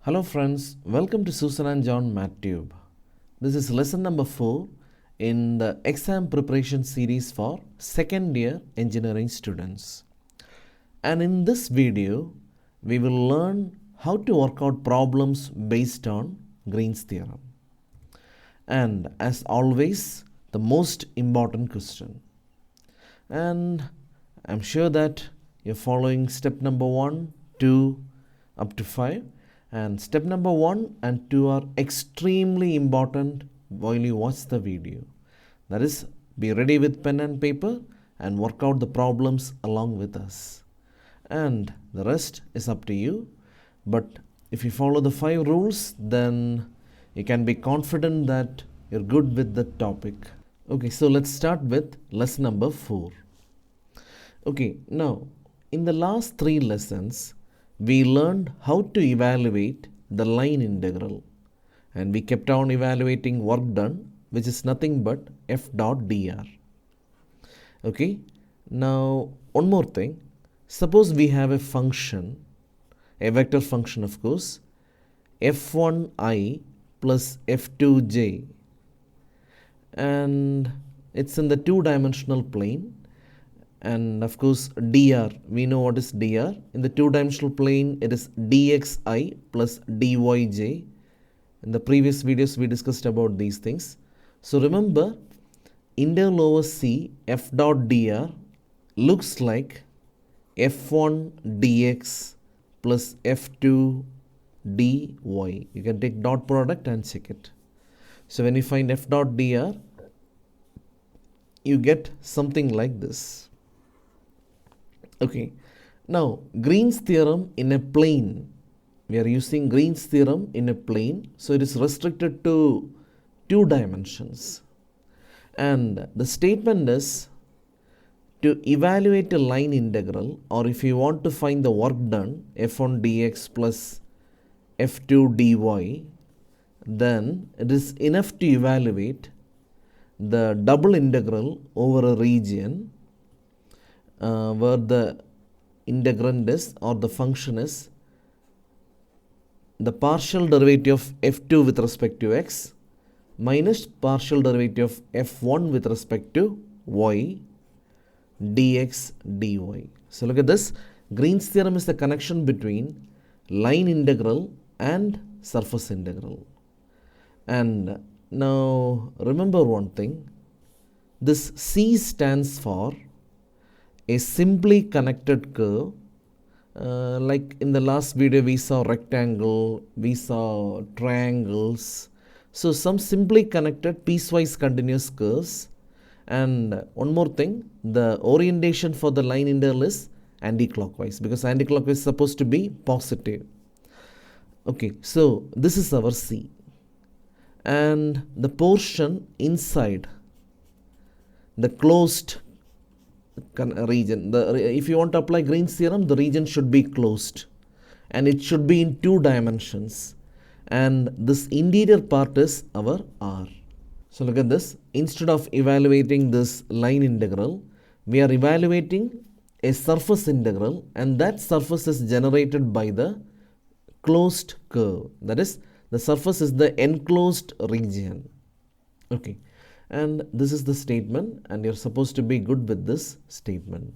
Hello friends, welcome to Susan and John MathTube. This is lesson number 4 in the exam preparation series for second year engineering students. And in this video, we will learn how to work out problems based on Green's theorem. And as always, the most important question. And I'm sure that you're following step number 1, 2, up to 5. And step number 1 and 2 are extremely important while you watch the video. That is, be ready with pen and paper and work out the problems along with us. And the rest is up to you. But if you follow the 5 rules, then you can be confident that you're good with the topic. Okay, so let's start with lesson number 4. Okay, now in the last 3 lessons, we learned how to evaluate the line integral, and we kept on evaluating work done, which is nothing but f dot dr. Okay, now one more thing. Suppose we have a function, a vector function of course, f1i plus f2j, and it's in the 2-dimensional plane. And of course dr, we know what is dr. In the 2-dimensional plane, it is dxi plus dyj. In the previous videos, we discussed about these things. So remember, integral over c f dot dr looks like f1 dx plus f2 dy. You can take dot product and check it. So when you find f dot dr, you get something like this. Okay, now Green's theorem in a plane. We are using Green's theorem in a plane, so it is restricted to 2 dimensions. And the statement is to evaluate a line integral, or if you want to find the work done, f1 dx plus f2 dy, then it is enough to evaluate the double integral over a region where the integrand is, or the function is, the partial derivative of f2 with respect to x minus partial derivative of f1 with respect to y dx dy. So look at this. Green's theorem is the connection between line integral and surface integral. And now remember one thing. This C stands for a simply connected curve. Like in the last video, we saw rectangle, we saw triangles. So some simply connected piecewise continuous curves. And one more thing, the orientation for the line integral is anti-clockwise, because anti-clockwise is supposed to be positive. Okay, so this is our C. And the portion inside the closed region, if you want to apply Green's theorem, the region should be closed and it should be in 2 dimensions, and this interior part is our R. So look at this. Instead of evaluating this line integral, we are evaluating a surface integral, and that surface is generated by the closed curve. That is, the surface is the enclosed region. Okay. And this is the statement, and you're supposed to be good with this statement.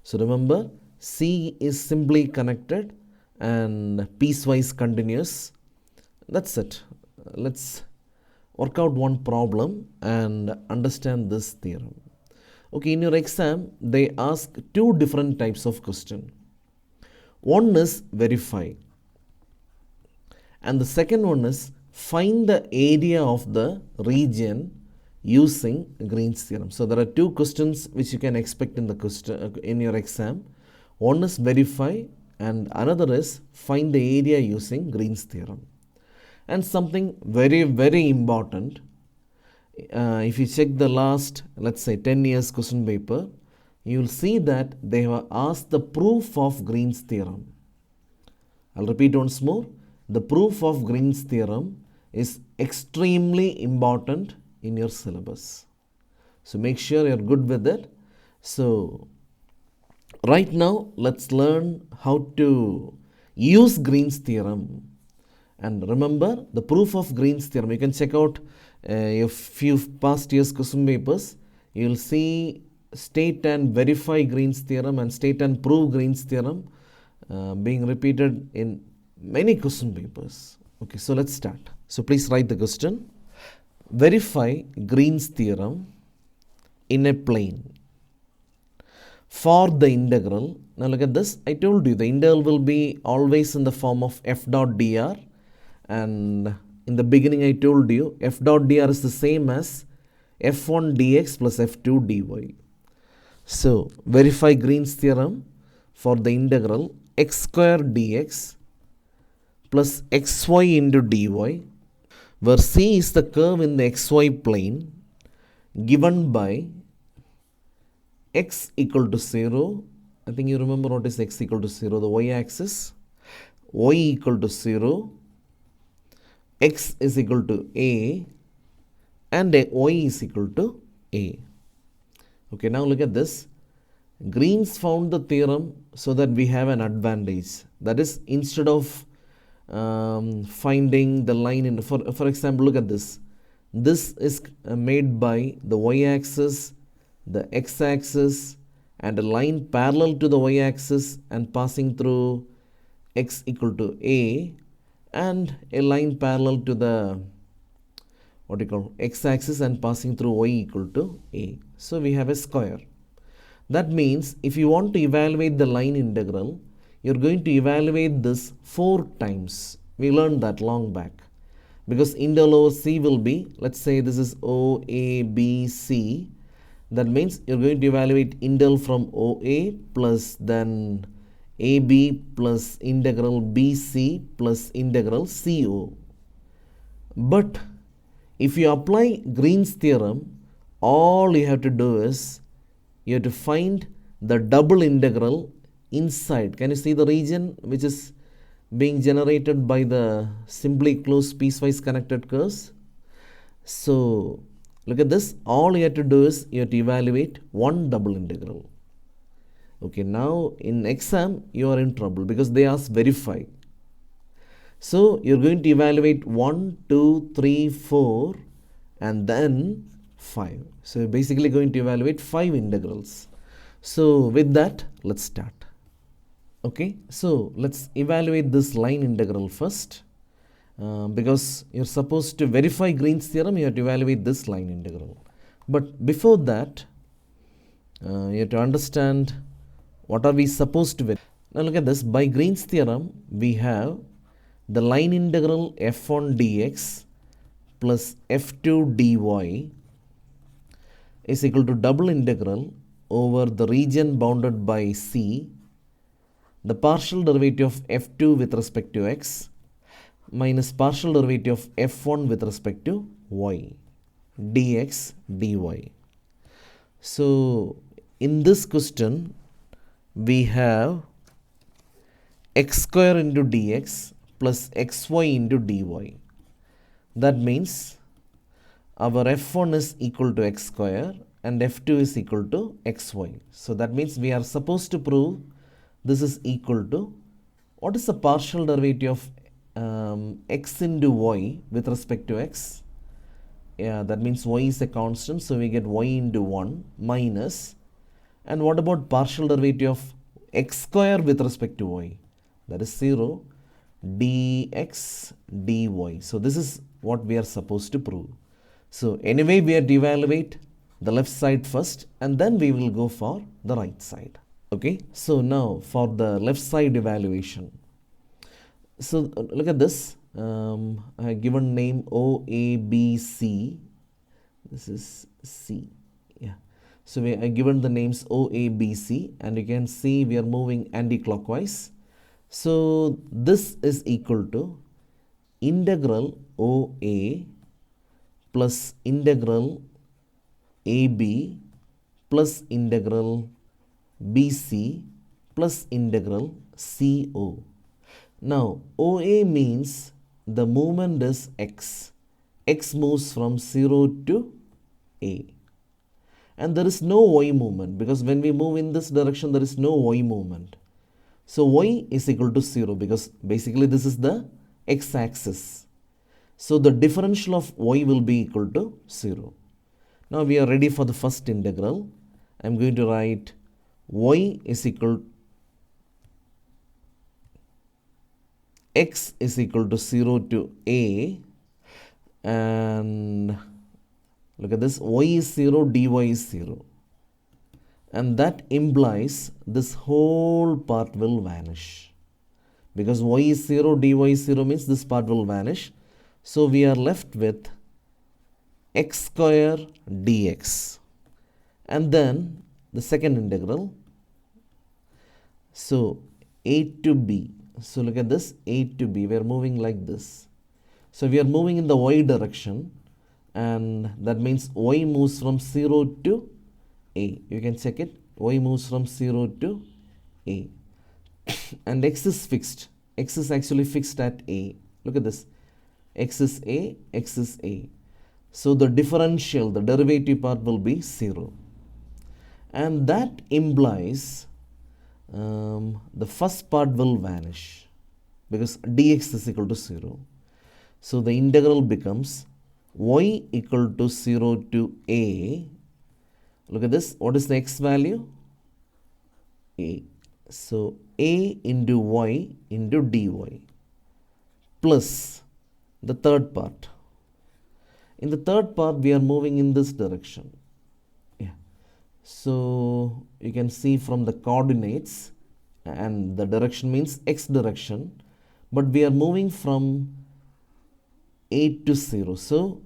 So remember, C is simply connected and piecewise continuous. That's it. Let's work out one problem and understand this theorem. Okay, in your exam, they ask 2 different types of question. One is verify, and the second one is find the area of the region using Green's theorem. So there are 2 questions which you can expect in the question in your exam. One is verify and another is find the area using Green's theorem. And something very, very important, if you check the last, let's say 10 years question paper, you will see that they have asked the proof of Green's theorem. I'll repeat once more. The proof of Green's theorem is extremely important in your syllabus. So make sure you're good with it. So right now, let's learn how to use Green's theorem And remember the proof of Green's theorem. You can check out a few past years question papers. You will see state and verify Green's theorem and state and prove Green's theorem being repeated in many question papers. Okay, so let's start. So please write the question. Verify Green's theorem in a plane for the integral. Now look at this. I told you the integral will be always in the form of f dot dr, and in the beginning I told you f dot dr is the same as f1 dx plus f2 dy. So verify Green's theorem for the integral x square dx plus xy into dy, where C is the curve in the xy plane given by x equal to 0. I think you remember what is x equal to 0, the y-axis, y equal to 0, x is equal to a, and y is equal to a. Okay, now look at this. Green's found the theorem so that we have an advantage. That is, instead of finding the line in, for example, look at this. This is made by the y-axis, the x-axis, and a line parallel to the y-axis and passing through x equal to a, and a line parallel to the x-axis and passing through y equal to a. So we have a square. That means if you want to evaluate the line integral, you're going to evaluate this 4 times. We learned that long back. Because integral over C will be, let's say this is OABC. That means you're going to evaluate integral from OA plus then AB plus integral BC plus integral CO. But if you apply Green's theorem, all you have to do is you have to find the double integral inside. Can you see the region which is being generated by the simply closed piecewise connected curves? So look at this. All you have to do is you have to evaluate one double integral. Okay, now in exam you are in trouble because they ask verify. So you're going to evaluate 1, 2, 3, 4 and then 5. So you're basically going to evaluate 5 integrals. So with that, let's start. Okay, so let's evaluate this line integral first. Because you're supposed to verify Green's theorem, you have to evaluate this line integral. But before that, you have to understand what are we supposed to verify. Now look at this. By Green's theorem, we have the line integral f1 dx plus f2 dy is equal to double integral over the region bounded by C, the partial derivative of f2 with respect to x minus partial derivative of f1 with respect to y, dx dy. So in this question, we have x square into dx plus xy into dy. That means our f1 is equal to x square and f2 is equal to xy. So that means we are supposed to prove this is equal to, what is the partial derivative of x into y with respect to x? Yeah, that means y is a constant, so we get y into 1 minus, and what about partial derivative of x square with respect to y? That is 0, dx dy. So this is what we are supposed to prove. So anyway, we have to evaluate the left side first and then we will go for the right side. Okay, so now for the left side evaluation. So look at this. I have given name OABC. This is C. Yeah. So we have given the names OABC and you can see we are moving anti-clockwise. So this is equal to integral OA plus integral AB plus integral BC plus integral CO. Now OA means the movement is x. X moves from 0 to A. And there is no y movement because when we move in this direction there is no y movement. So y is equal to 0 because basically this is the x-axis. So the differential of y will be equal to 0. Now we are ready for the first integral. I am going to write y is equal x is equal to 0 to a, and look at this, y is 0, dy is 0, and that implies this whole part will vanish, because y is 0, dy is 0 means this part will vanish. So we are left with x square dx, and then the second integral, so a to b. So look at this, a to b, we are moving like this. So we are moving in the y direction, and that means y moves from 0 to a. You can check it, y moves from 0 to a. And x is fixed, x is actually fixed at a. Look at this, x is a, x is a. So the differential, the derivative part will be 0. And that implies the first part will vanish, because dx is equal to 0. So the integral becomes y equal to 0 to a. Look at this, what is the x value? A. So a into y into dy plus the third part. In the third part, we are moving in this direction. Yeah. So you can see from the coordinates, and the direction means x direction, but we are moving from a to 0. So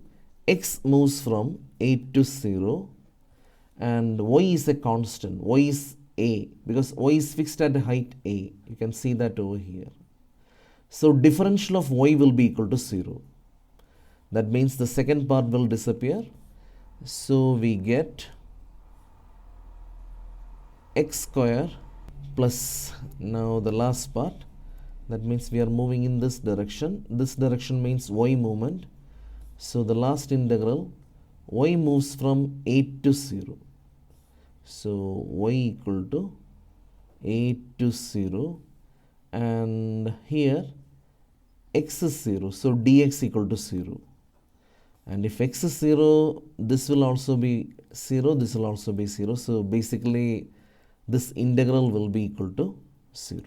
x moves from a to 0, and y is a constant, y is a, because y is fixed at height a. You can see that over here. So differential of y will be equal to 0. That means the second part will disappear. So we get x square plus now the last part. That means we are moving in this direction. This direction means y movement. So the last integral, y moves from 8 to 0. So y equal to 8 to 0, and here x is 0. So dx equal to 0. And if x is 0, this will also be 0, this will also be 0. So basically this integral will be equal to 0.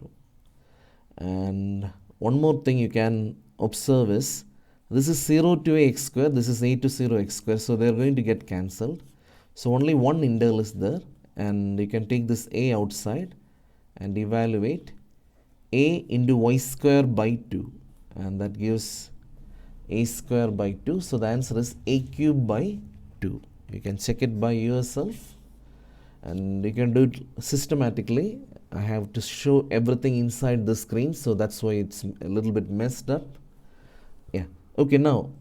And one more thing you can observe is, this is 0 to a x square, this is a to 0 x square, so they are going to get cancelled. So only one integral is there, and you can take this a outside and evaluate a into y square by 2, and that gives a square by 2. So the answer is a cube by 2. You can check it by yourself, and you can do it systematically. I have to show everything inside the screen, so that's why it's a little bit messed up. Yeah. Okay, now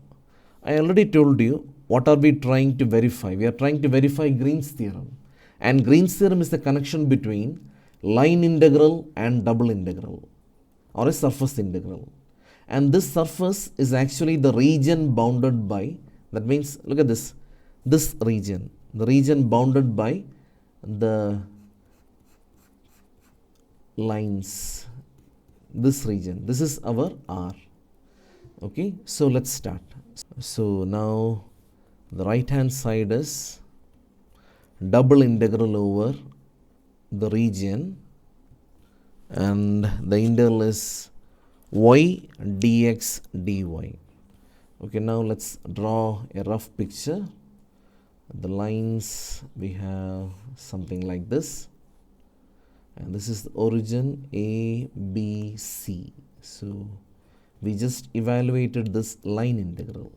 I already told you what are we trying to verify. We are trying to verify Green's theorem, and Green's theorem is the connection between line integral and double integral, or a surface integral. And this surface is actually the region bounded by, that means look at this, this region, the region bounded by the lines, this region, this is our R. Okay, so let's start. So now the right hand side is double integral over the region, and the integral is y dx dy. Okay, now let's draw a rough picture. The lines, we have something like this, and this is the origin A, B, C. So we just evaluated this line integral.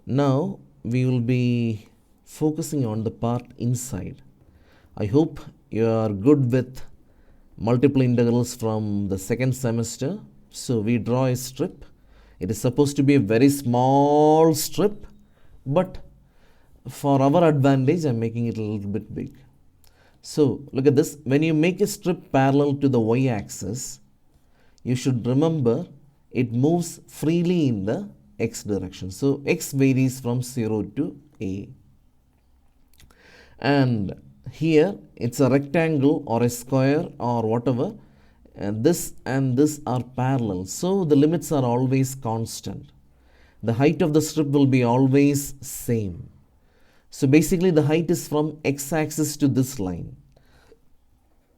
Now we will be focusing on the part inside. I hope you are good with multiple integrals from the second semester. So we draw a strip. It is supposed to be a very small strip, but for our advantage, I am making it a little bit big. So look at this. When you make a strip parallel to the y-axis, you should remember it moves freely in the x direction. So x varies from 0 to a. And here it's a rectangle or a square or whatever. and this are parallel, so the limits are always constant. The height of the strip will be always same. So basically the height is from x-axis to this line.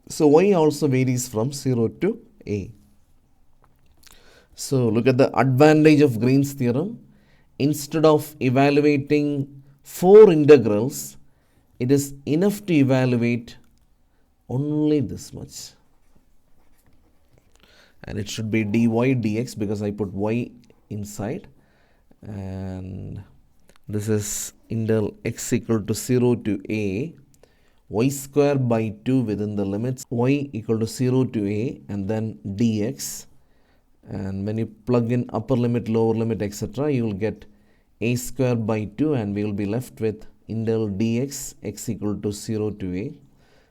So y also varies from 0 to a. So look at the advantage of Green's theorem. Instead of evaluating 4 integrals, it is enough to evaluate only this much. And it should be dy dx because I put y inside. And this is integral x equal to 0 to a, y square by 2 within the limits, y equal to 0 to a, and then dx. And when you plug in upper limit, lower limit, etc., you will get a square by 2, and we will be left with integral dx x equal to 0 to a,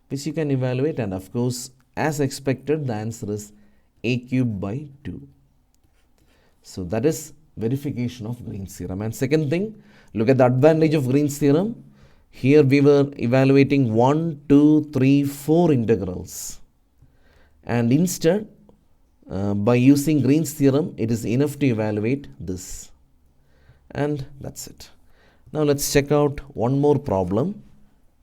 which you can evaluate, and of course, as expected, the answer is a cube by 2. So that is verification of Green's theorem. And second thing, look at the advantage of Green's theorem. Here we were evaluating 1, 2, 3, 4 integrals. And instead, by using Green's theorem, it is enough to evaluate this. And that's it. Now let's check out one more problem.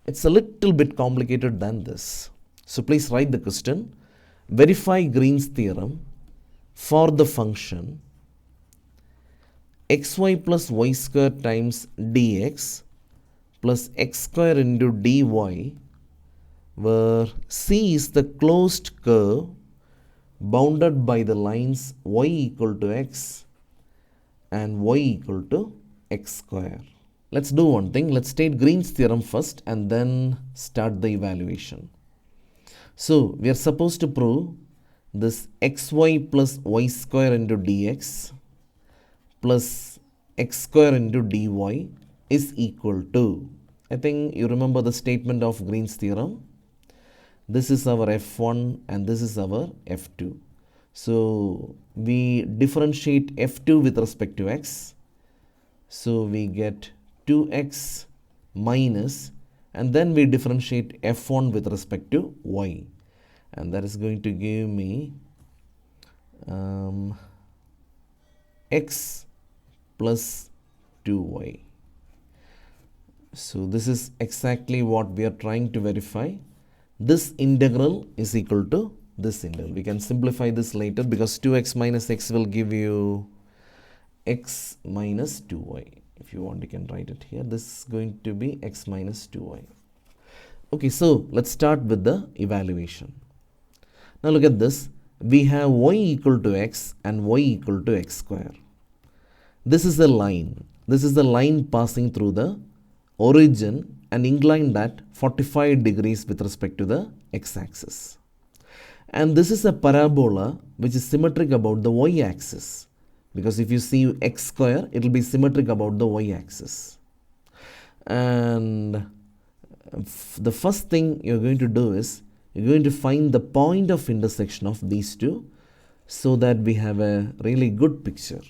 It's a little bit complicated than this. So please write the question. Verify Green's theorem for the function xy plus y square times dx plus x square into dy, where C is the closed curve bounded by the lines y equal to x and y equal to x square. Let's do one thing. Let's state Green's theorem first and then start the evaluation. So we are supposed to prove this xy plus y square into dx plus x square into dy is equal to, I think you remember the statement of Green's theorem. This is our f1 and this is our f2. So we differentiate f2 with respect to x. So we get 2x minus, and then we differentiate f1 with respect to y. And that is going to give me x plus 2y. So this is exactly what we are trying to verify. This integral is equal to this integral. We can simplify this later because 2x minus x will give you x minus 2y. If you want, you can write it here. This is going to be x minus 2y. Okay, so let's start with the evaluation. Now look at this. We have y equal to x and y equal to x square. This is a line. This is the line passing through the origin and inclined at 45 degrees with respect to the x-axis. And this is a parabola which is symmetric about the y-axis. Because if you see x square, it will be symmetric about the y-axis. And the first thing you're going to do is, you're going to find the point of intersection of these two so that we have a really good picture.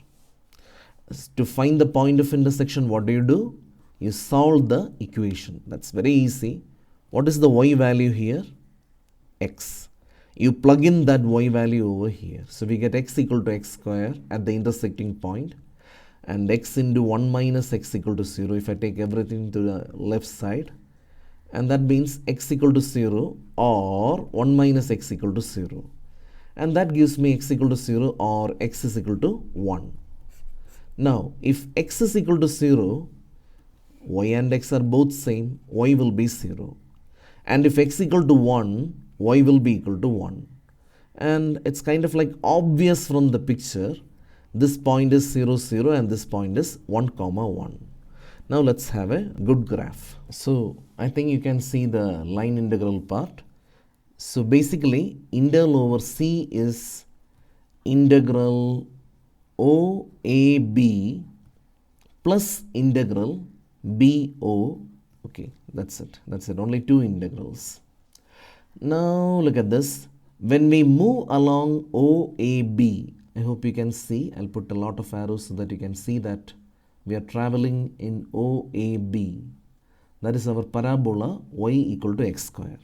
To find the point of intersection, what do? You solve the equation. That's very easy. What is the y value here? X. You plug in that y value over here. So we get x equal to x square at the intersecting point, and x into 1 minus x equal to 0 if I take everything to the left side. And that means x equal to 0 or 1 minus x equal to 0. And that gives me x equal to 0 or x is equal to 1. Now, if x is equal to 0, y and x are both same, y will be 0. And if x equal to 1, y will be equal to 1. And it's kind of like obvious from the picture. This point is 0, 0 and this point is 1, 1. Now let's have a good graph. So I think you can see the line integral part. So basically integral over C is integral OAB plus integral BO. Okay, that's it. Only two integrals. Now look at this. When we move along OAB, I hope you can see. I'll put a lot of arrows so that you can see that we are traveling in OAB. That is our parabola y equal to x square.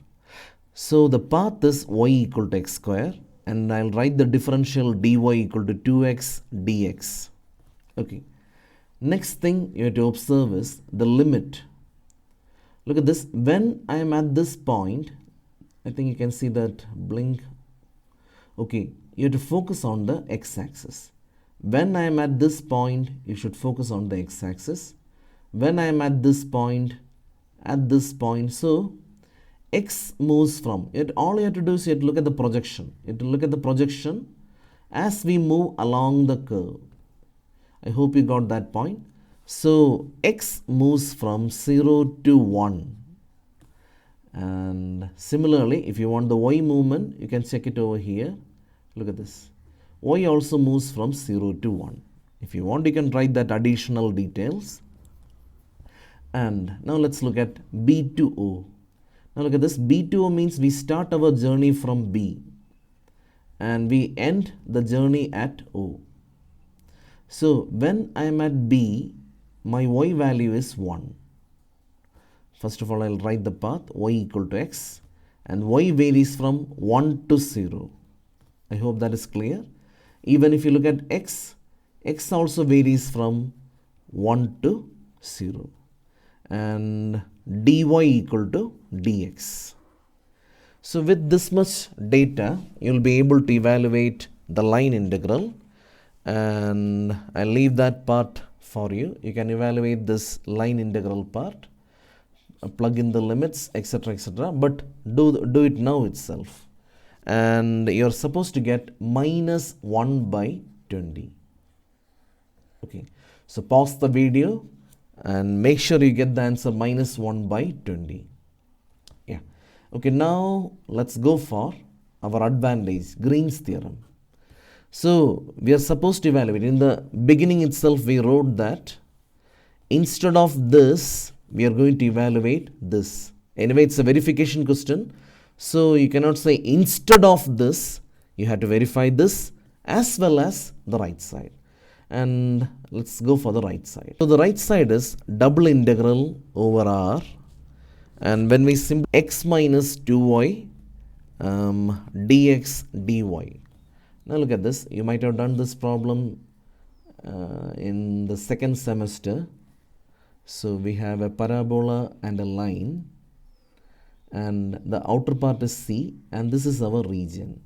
So the path is y equal to x square. and I'll write the differential dy equal to 2x dx. Okay. Next thing you have to observe is the limit. Look at this. When I am at this point, I think you can see that blink. Okay, you have to focus on the x-axis. When I am at this point, you should focus on the x-axis. When I am at this point, so x moves from it. All you have to do is you have to look at the projection. You have to look at the projection as we move along the curve. I hope you got that point. So x moves from 0 to 1. And similarly, if you want the y movement, you can check it over here. Look at this. Y also moves from 0 to 1. If you want, you can write that additional details. And now let's look at B to O. Now look at this. B to O means we start our journey from B and we end the journey at O. So when I am at B, my y value is 1. First of all, I'll write the path y equal to x, and y varies from 1 to 0. I hope that is clear. Even if you look at x, x also varies from 1 to 0. And dy equal to dx. So with this much data, you'll be able to evaluate the line integral, and I'll leave that part for you. You can evaluate this line integral part, plug in the limits, etc., etc., but do it now itself. And you're supposed to get minus 1 by 20. Okay, so pause the video and make sure you get the answer minus 1 by 20. Yeah. Okay, now let's go for our advantage, Green's theorem. So we are supposed to evaluate. In the beginning itself, we wrote that instead of this, we are going to evaluate this. Anyway, it's a verification question. So you cannot say instead of this, you have to verify this as well as the right side. And let's go for the right side. So the right side is double integral over r. And when we simplify x minus 2y dx dy. Now look at this. You might have done this problem in the second semester. So we have a parabola and a line, and the outer part is C, and this is our region.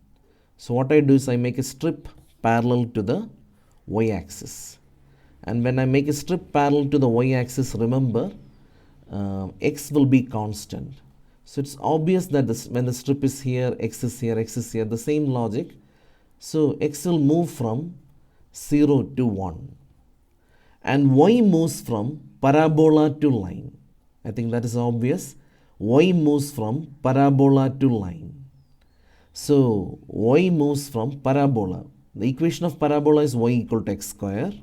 So what I do is I make a strip parallel to the y-axis, and when I make a strip parallel to the y-axis, remember x will be constant. So it's obvious that when the strip is here, x is here, x is here, the same logic. So x will move from 0 to 1, and y moves from parabola to line. I think that is obvious. Y moves from parabola to line. So y moves from parabola. The equation of parabola is y equal to x square.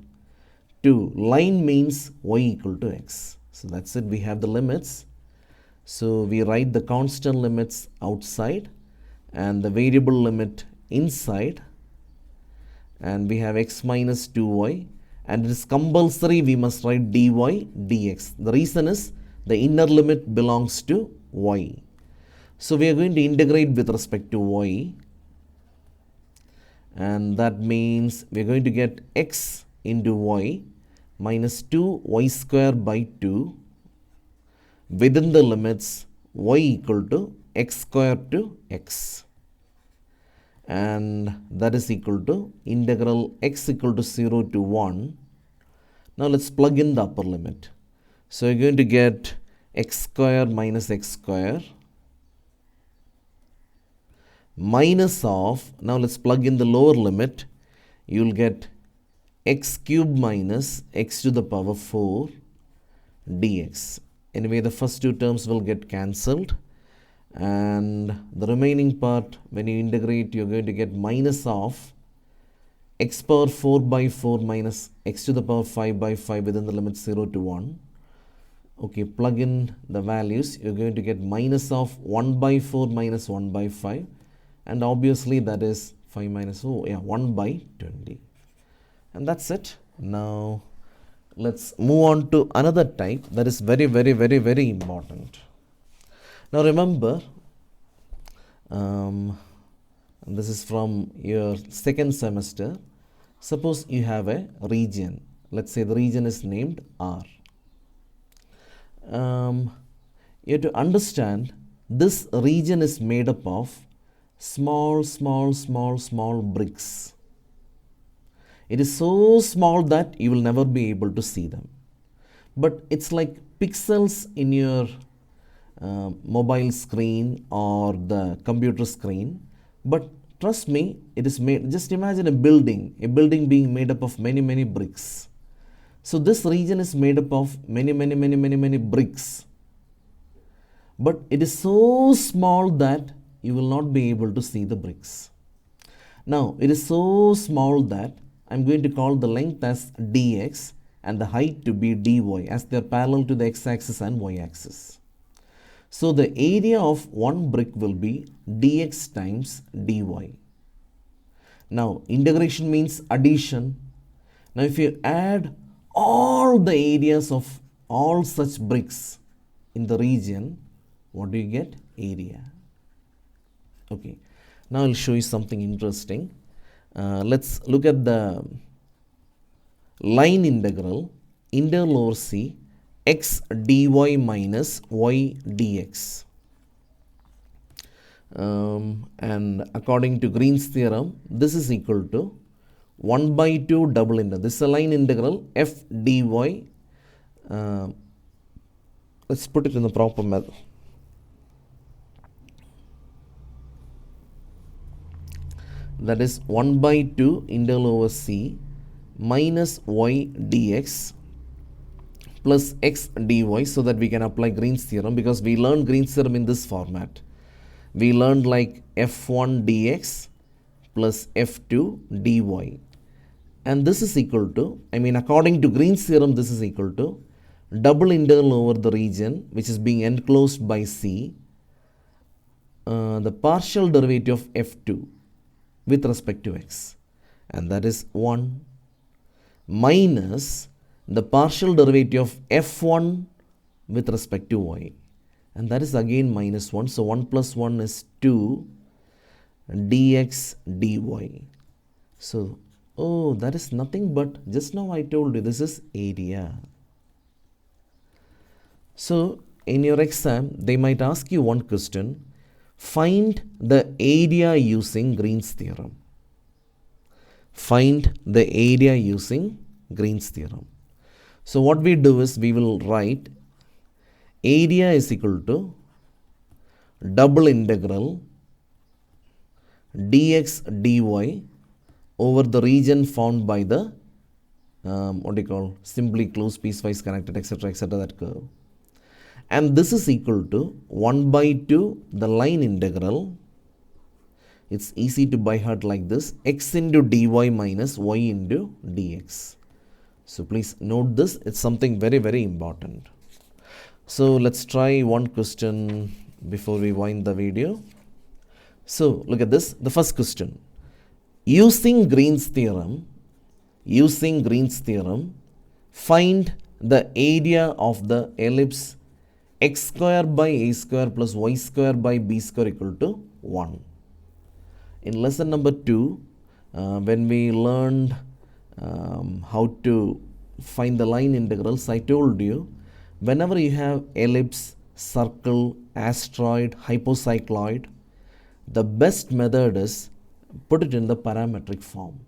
To line means y equal to x. So that's it. We have the limits. So we write the constant limits outside and the variable limit inside. And we have x minus 2y. And it is compulsory we must write dy dx. The reason is the inner limit belongs to y. So we are going to integrate with respect to y. And that means we are going to get x into y minus 2y square by 2 within the limits y equal to x square to x. And that is equal to integral x equal to 0 to 1. Now let's plug in the upper limit. So you're going to get x square minus x square minus of, now let's plug in the lower limit, you'll get x cube minus x to the power 4 dx. Anyway, the first two terms will get cancelled, and the remaining part, when you integrate, you're going to get minus of x power 4 by 4 minus x to the power 5 by 5 within the limit 0 to 1. Okay, plug in the values, you're going to get minus of 1 by 4 minus 1 by 5, and obviously that is 5 minus 1 by 20. And that's it. Now let's move on to another type that is very, very, very, very important. Now remember, And this is from your second semester. Suppose you have a region. Let's say the region is named R. You have to understand this region is made up of small bricks. It is so small that you will never be able to see them. But it's like pixels in your mobile screen or the computer screen. But trust me, it is made, just imagine a building being made up of many bricks. So this region is made up of many bricks. But it is so small that you will not be able to see the bricks. Now, it is so small that I'm going to call the length as dx and the height to be dy, as they are parallel to the x-axis and y-axis. So the area of one brick will be dx times dy. Now, integration means addition. Now, if you add all the areas of all such bricks in the region, what do you get? Area. Okay. Now I'll show you something interesting. Let's look at the line integral over C x dy minus y dx. And according to Green's theorem, this is equal to 1 by 2 double integral. This is a line integral f dy. Let's put it in the proper method. That is 1 by 2 integral over C minus y dx plus x dy, so that we can apply Green's theorem, because we learned Green's theorem in this format. We learned like f1 dx plus f2 dy. And this is equal to, according to Green's theorem, this is equal to double integral over the region which is being enclosed by C, the partial derivative of f2 with respect to x, and that is 1, minus the partial derivative of f1 with respect to y, and that is again minus 1. So 1 plus 1 is 2 dx dy. So, that is nothing but, just now I told you, this is area. So in your exam, they might ask you one question: find the area using Green's theorem. Find the area using Green's theorem. So what we do is, we will write area is equal to double integral dx dy over the region found by the simply closed, piecewise connected, etc., that curve. And this is equal to 1 by 2 the line integral. It's easy to by heart like this: x into dy minus y into dx. So please note this, it's something very important. So let's try one question before we wind the video. So look at this, the first question: using Green's theorem, find the area of the ellipse x square by a square plus y square by b square equal to 1. In lesson number 2, when we learned how to find the line integrals, I told you, whenever you have ellipse, circle, asteroid, hypocycloid, the best method is put it in the parametric form.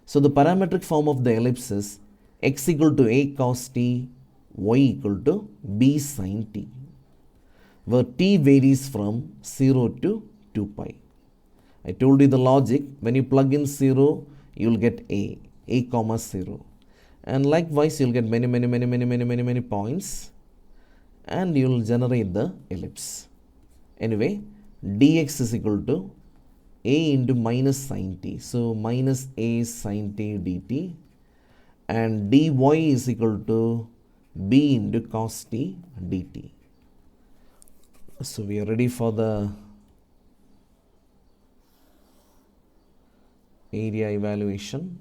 So the parametric form of the ellipse is x equal to a cos t, y equal to b sin t, where t varies from 0 to 2 pi. I told you the logic: when you plug in 0, you will get a comma 0. And likewise, you will get many points, and you will generate the ellipse. Anyway, dx is equal to a into minus sin t, so minus a sin t dt, and dy is equal to b into cos t dt. So we are ready for the area evaluation.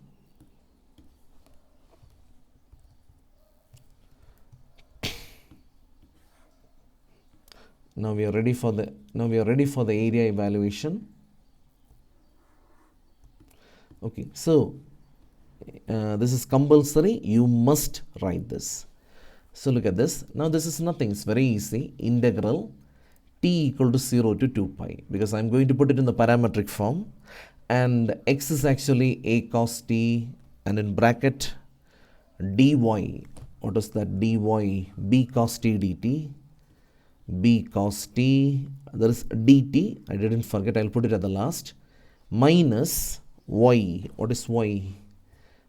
Now we are ready for the area evaluation. Okay, so this is compulsory, you must write this. So look at this. Now this is nothing, it's very easy. Integral t equal to 0 to 2 pi, because I'm going to put it in the parametric form, and x is actually a cos t, and in bracket dy, what is that? Dy b cos t dt, b cos t, there is dt, I didn't forget, I'll put it at the last, minus y. What is y?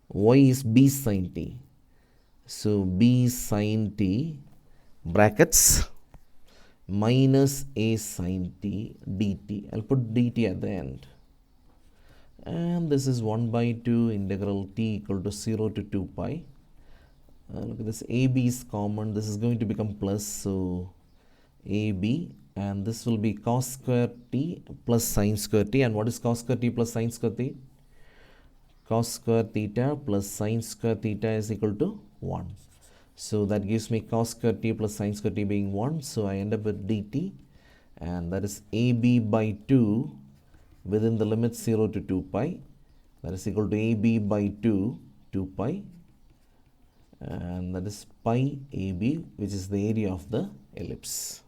Y is b sin t. So b sin t brackets minus a sin t dt. I'll put dt at the end. And this is 1 by 2 integral t equal to 0 to 2 pi. Look at this, ab is common. This is going to become plus. So ab, and this will be cos square t plus sin square t. And what is cos square t plus sin square t? Cos square theta plus sin square theta is equal to 1. So that gives me cos square t plus sin square t being 1. So I end up with dt, and that is ab by 2 within the limit 0 to 2 pi. That is equal to ab by 2, 2 pi, and that is pi ab, which is the area of the ellipse.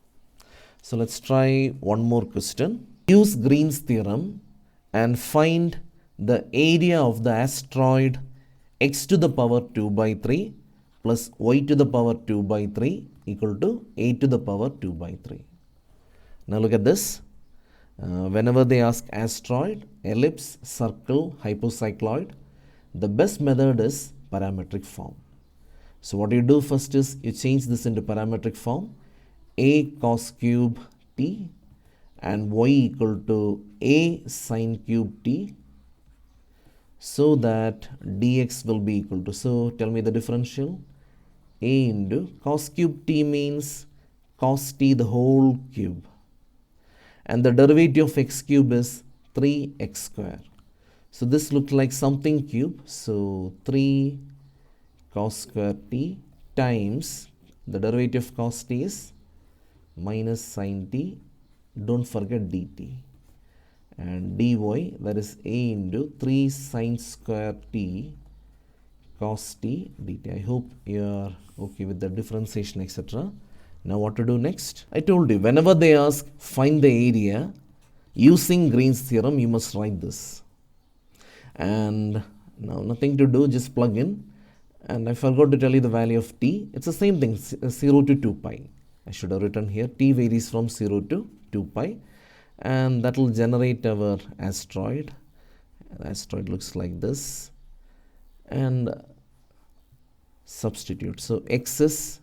So let's try one more question. Use Green's theorem and find the area of the asteroid x to the power 2 by 3 plus y to the power 2 by 3 equal to a to the power 2 by 3. Now look at this. Whenever they ask asteroid, ellipse, circle, hypocycloid, the best method is parametric form. So what you do first is you change this into parametric form, a cos cube t and y equal to a sin cube t, so that dx will be equal to, so tell me the differential, a into cos cube t means cos t the whole cube, and the derivative of x cube is 3x square. So this looks like something cube, so 3 cos square t times the derivative of cos t is minus sin t, don't forget dt, and dy, that is a into 3 sin square t cos t dt. I hope you are okay with the differentiation, etc. Now what to do next? I told you, whenever they ask find the area using Green's theorem, you must write this. And now nothing to do, just plug in. And I forgot to tell you the value of t. It's the same thing, 0 to 2 pi. I should have written here, t varies from 0 to 2 pi. And that will generate our asteroid. The asteroid looks like this. And substitute. So x is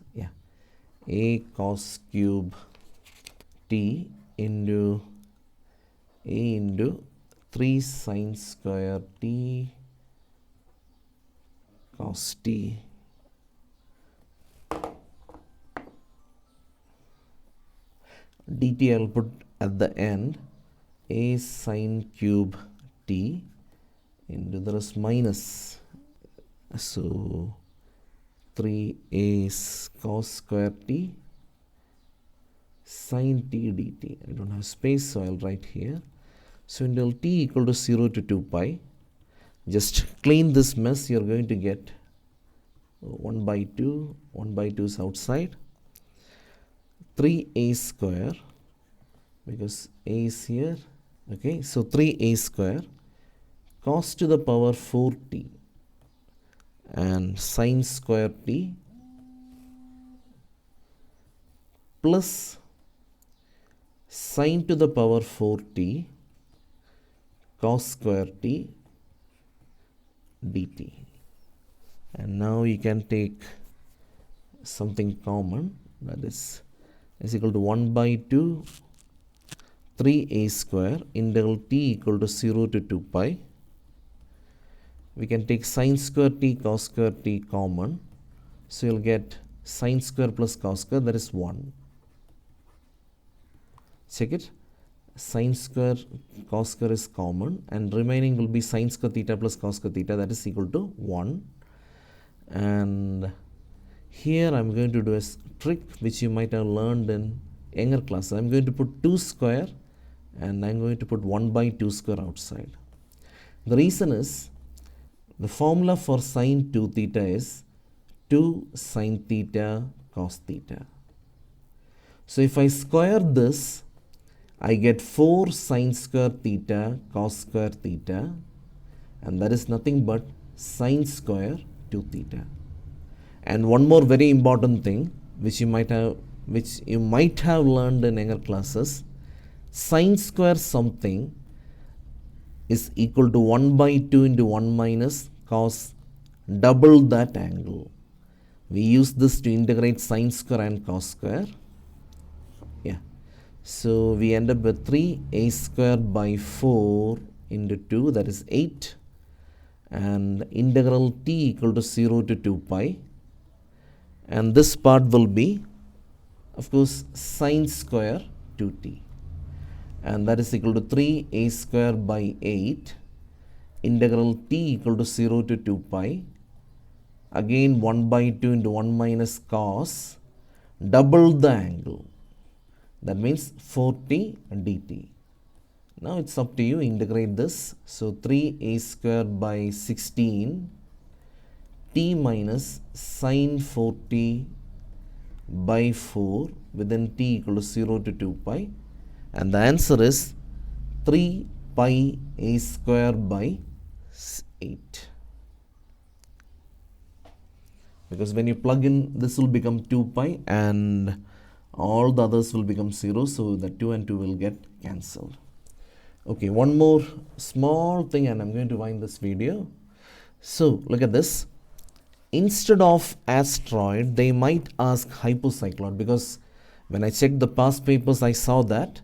a cos cube t into a into 3 sin square t cos t dt. I'll put at the end a sin cube t into, there is minus, so 3a cos square t sin t dt. I don't have space, so I'll write here. So until t equal to 0 to 2 pi, just clean this mess, you're going to get 1 by 2, 1 by 2 is outside, 3a square, because a is here, okay, so 3a square cos to the power 4t and sin square t plus sin to the power 4t cos square t dt. And now you can take something common, that is equal to 1 by 2 3a square integral t equal to 0 to 2 pi. We can take sin square t cos square t common, so you'll get sin square plus cos square, that is 1. Check it, sin square cos square is common, and remaining will be sin square theta plus cos square theta, that is equal to 1. And here I'm going to do a trick which you might have learned in younger class. I'm going to put 2 square and I'm going to put 1 by 2 square outside. The reason is The formula for sine 2 theta is 2 sine theta cos theta. So if I square this, I get 4 sine square theta cos square theta, and that is nothing but sine square 2 theta. And one more very important thing which you might have learned in younger classes, sine square something is equal to 1 by 2 into 1 minus cos double that angle. We use this to integrate sine square and cos square. Yeah. So we end up with 3a square by 4 into 2, that is 8. And integral t equal to 0 to 2 pi. And this part will be, of course, sine square 2t. And that is equal to 3a square by 8. Integral t equal to 0 to 2 pi. Again 1 by 2 into 1 minus cos. Double the angle. That means 4t dt. Now it's up to you, integrate this. So 3a square by 16 t minus sine 4t by 4 within t equal to 0 to 2 pi. And the answer is 3 pi a square by 8. Because when you plug in, this will become 2 pi and all the others will become 0. So the 2 and 2 will get cancelled. Okay, one more small thing and I'm going to wind this video. So look at this. Instead of asteroid, they might ask hypocycloid, because when I checked the past papers, I saw that.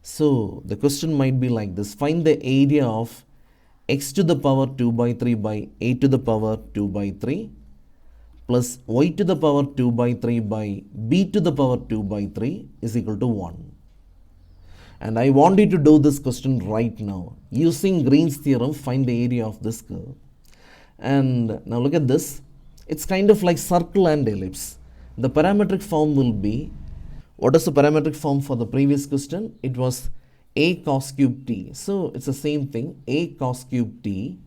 So the question might be like this: find the area of x to the power 2 by 3 by a to the power 2 by 3 plus y to the power 2 by 3 by b to the power 2 by 3 is equal to 1. And I want you to do this question right now. Using Green's theorem, find the area of this curve. And now look at this. It's kind of like circle and ellipse. The parametric form will be, what is the parametric form for the previous question? It was a cos cube t. So it's the same thing, a cos cube t.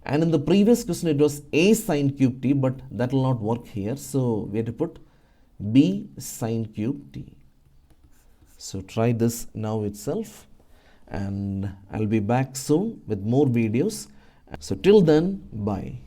And in the previous question, it was a sine cube t, but that will not work here. So we have to put b sine cube t. So try this now itself, and I'll be back soon with more videos. So till then, bye.